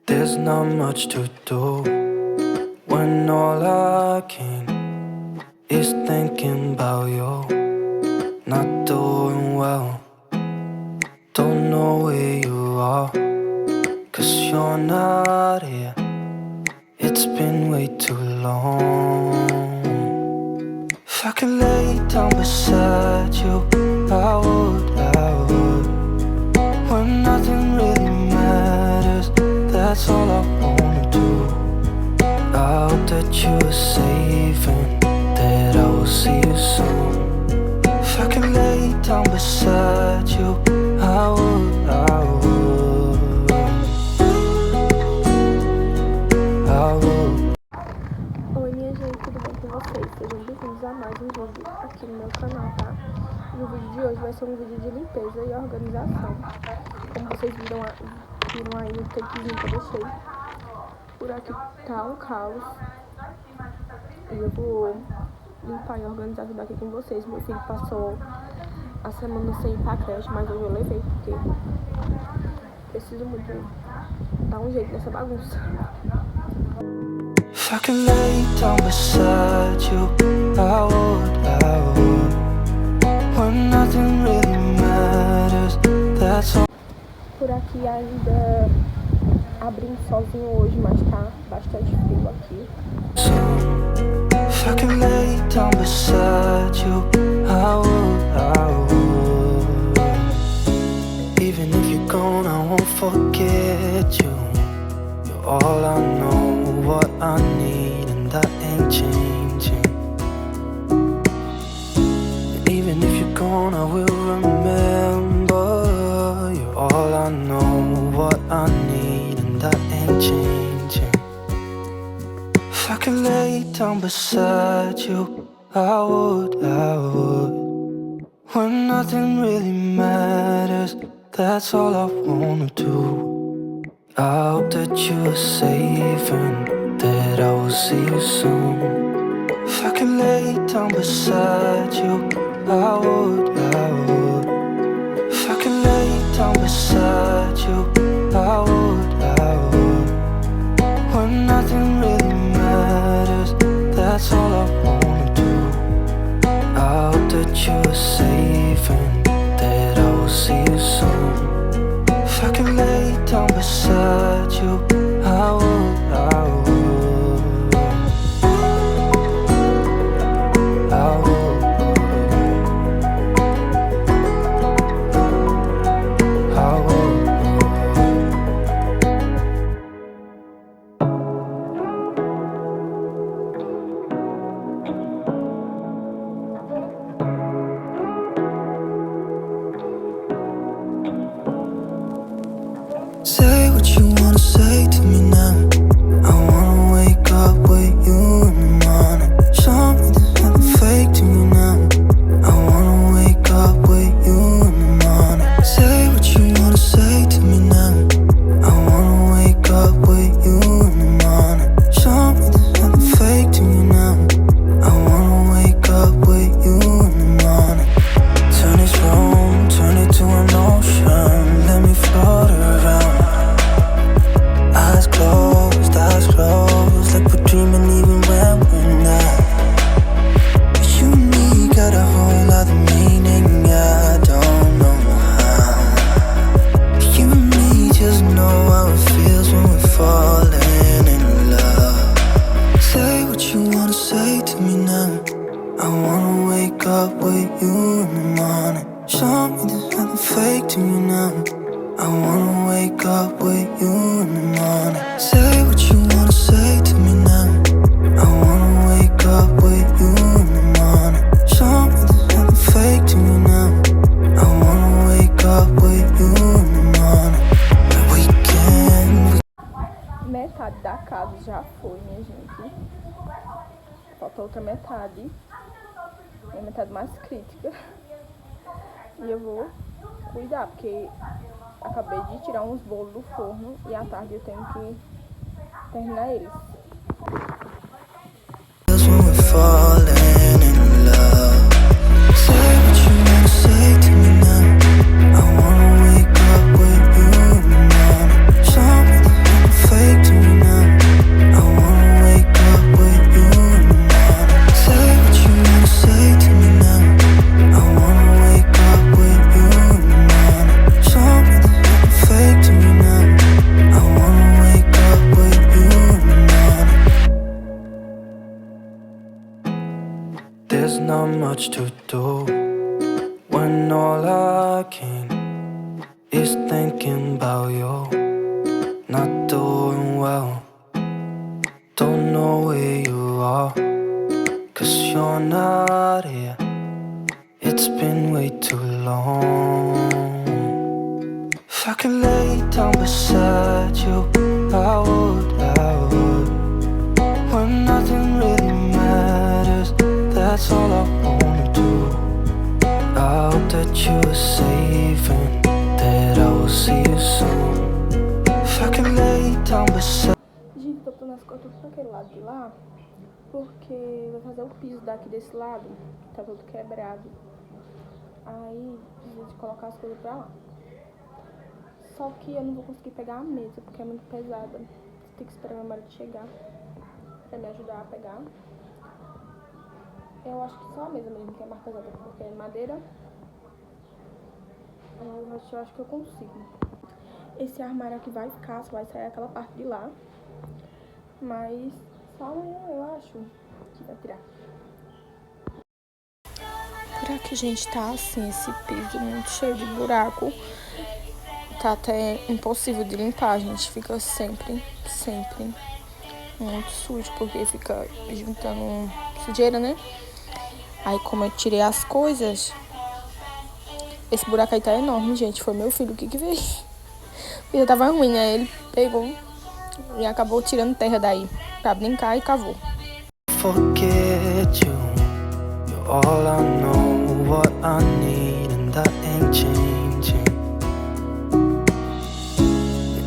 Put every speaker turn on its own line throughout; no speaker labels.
There's not much to do when all I can is thinking about you. Not doing well, don't know where you are, 'cause you're not here. It's been way too long. If I could lay down beside you, I would. When nothing really matters, that's all I wanna do. I hope that you are safe and that I will see you soon. If I could lay down beside you, I would.
Oi minha gente, tudo bem com vocês? Sejam bem-vindos a mais um vídeo aqui no meu canal, tá? E o vídeo de hoje vai ser um vídeo de limpeza e organização. Como vocês viram aí no takezinho que eu deixei, por aqui tá um caos. E eu vou limpar e organizar tudo aqui com vocês. Meu filho passou a semana sem ir pra creche, mas hoje eu levei porque preciso muito dar um jeito nessa bagunça.
If I could lay down beside you, I would. When nothing really matters, that's all.
Por aqui ainda abrindo sozinho hoje, mas tá bastante frio aqui.
So, if I could lay down beside you, I would. Even if you're gone, I won't forget you. You're all I know, what I need, and that ain't changing. And even if you're gone, I will remember. You're all I know, what I need, and that ain't changing. If I could lay down beside you, I would. When nothing really matters, that's all I wanna do. I hope that you are safe and that I will see you soon. If I could lay down beside you, I would. If I could lay down beside you, I would. When nothing really matters, that's all I wanna do. I hope that you are safe and that I will see you soon. If I could lay down beside you, I would. Say what you wanna say to me now. I wanna wake up with you in the morning. Show me there's nothing fake to me now. I wanna wake up with you in the morning. Say what you wanna say to me now. I wanna wake up with you in the morning. Show me there's nothing fake to me now. I wanna wake up with you in the morning. Turn this room, turn it to an ocean. Let me float around. Eyes closed, like we're dreaming even when we're not. You and me got a whole other meaning, I don't know how. You and me just know how it feels when we're falling in love. Say what you wanna say to me now. I wanna wake up with you in the morning. Show me there's nothing fake to me now. I wanna wake up with you in the morning. Say what you wanna say to me now. I wanna wake up with you in the morning. Show me there's nothing fake to me now. I wanna wake up with you in the morning. We can.
Metade da casa já foi, minha gente. Falta outra metade. É a metade mais crítica. E eu vou cuidar, porque acabei de tirar uns bolos do forno e à tarde eu tenho que terminar eles.
I wanna wake up with you in the morning. Show me the much to do when all I can is thinking about you. Not doing well, don't know where you are, 'cause you're not here. It's been way too long. If I could lay down beside you, I would. When nothing really matters, that's all I wanna do. I hope that you are safe and that I will see you soon. If I could lay down beside.
Gente, tô botando as coisas tudo pra aquele lado de lá, porque vou fazer o piso daqui desse lado, que tá todo quebrado. Aí, precisa de colocar as coisas pra lá. Só que eu não vou conseguir pegar a mesa, porque é muito pesada. Tem que esperar meu marido chegar pra me ajudar a pegar. Eu acho que só a mesa mesmo que é mais pesada, porque é madeira. Eu acho que eu consigo. Esse armário aqui vai ficar, só vai sair aquela parte de lá. Mas só amanhã eu acho que vai tirar. Por aqui, gente, tá assim, esse piso muito cheio de buraco. Tá até impossível de limpar, gente. Fica sempre muito sujo, porque fica juntando sujeira, né? Aí, como eu tirei as coisas, esse buraco aí tá enorme, gente. Foi meu filho que veio. Porque tava ruim, né? Ele pegou e acabou tirando terra daí pra brincar e cavou.
Forget you, you're all I know, what I need, and that ain't changing.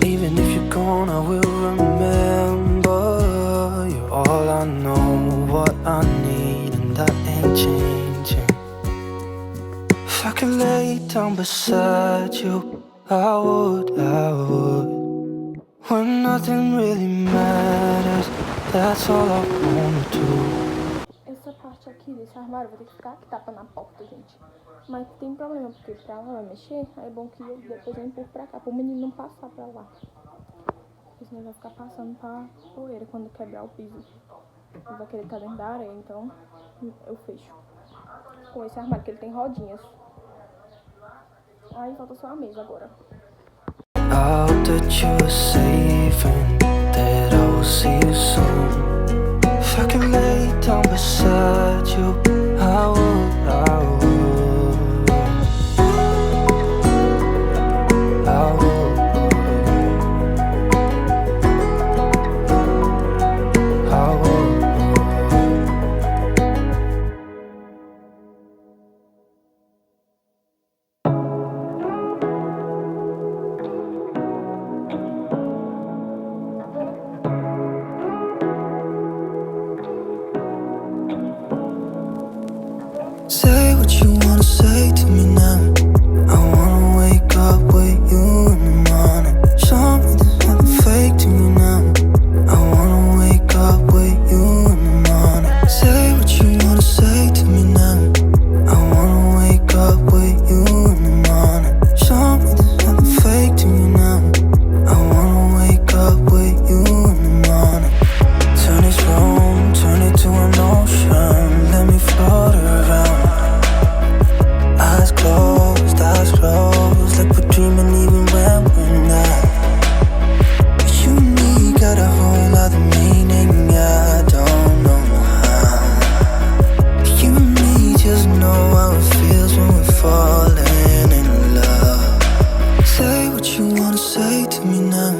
Even if you're gone, I will remember. You're all I know, what I need, and that ain't changing. If I could lay down beside you, I would. When nothing really matters, that's all I wanna do.
Essa parte aqui desse armário vai ter que ficar aqui tapando a porta, gente. Mas tem problema, porque pra lá vai mexer, aí é bom que depois eu empurro pra cá, pro menino não passar pra lá. Porque senão ele vai ficar passando pra poeira quando quebrar o piso. Ele vai querer estar dentro da areia, então eu fecho com esse armário, que ele tem rodinhas. Aí falta só a mesa agora.
I hope that you are safe and that I will see you soon. If I can lay down beside you, I would. Say what you wanna say to me now. I wanna wake up with you in the morning. Show me there's nothing fake to me now. I wanna wake up with you in the morning. Say what you wanna say to me now. I wanna wake up with you in the morning. Show me there's nothing fake to me now. I wanna wake up with you in the morning. Turn this room, turn it to an ocean. Let me float around. Eyes closed, like we're dreaming even when we're not. But you and me got a whole other meaning, I don't know how. But you and me just know how it feels when we're falling in love. Say what you wanna say to me now.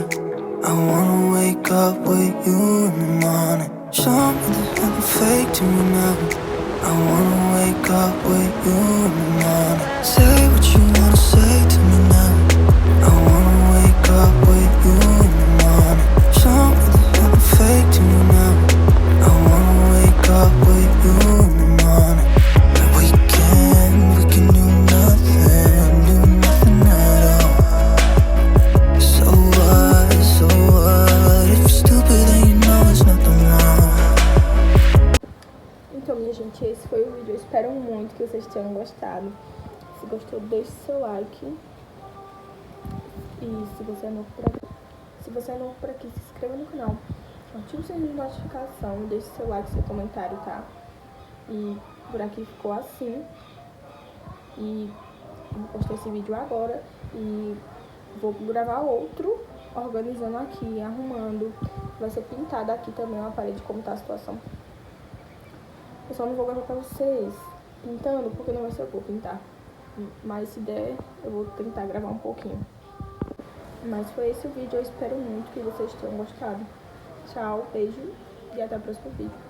I wanna wake up with you in the morning. Show me there's nothing fake to me now. I wanna wake up with you in the morning. Say what you wanna say to me now. I wanna wake up with you in the morning. Show me there's nothing fake to me now. I wanna wake up with you in the morning. And we can do nothing at all. So what, if you're stupid then you know it's nothing wrong.
Então, minha gente, esse foi o vídeo. Eu espero muito que vocês tenham gostado. Se gostou, deixe seu like. E se você é novo por aqui, se inscreva no canal. Ative o sininho de notificação, deixe seu like, seu comentário, tá? E Por aqui ficou assim. E eu postei esse vídeo agora e vou gravar outro organizando aqui, arrumando. Vai ser pintado aqui também uma parede, como tá a situação. Eu só não vou gravar pra vocês pintando, porque não vai ser eu que vou pintar. Mas se der, eu vou tentar gravar um pouquinho. Mas foi esse o vídeo, eu espero muito que vocês tenham gostado. Tchau, beijo e até o próximo vídeo.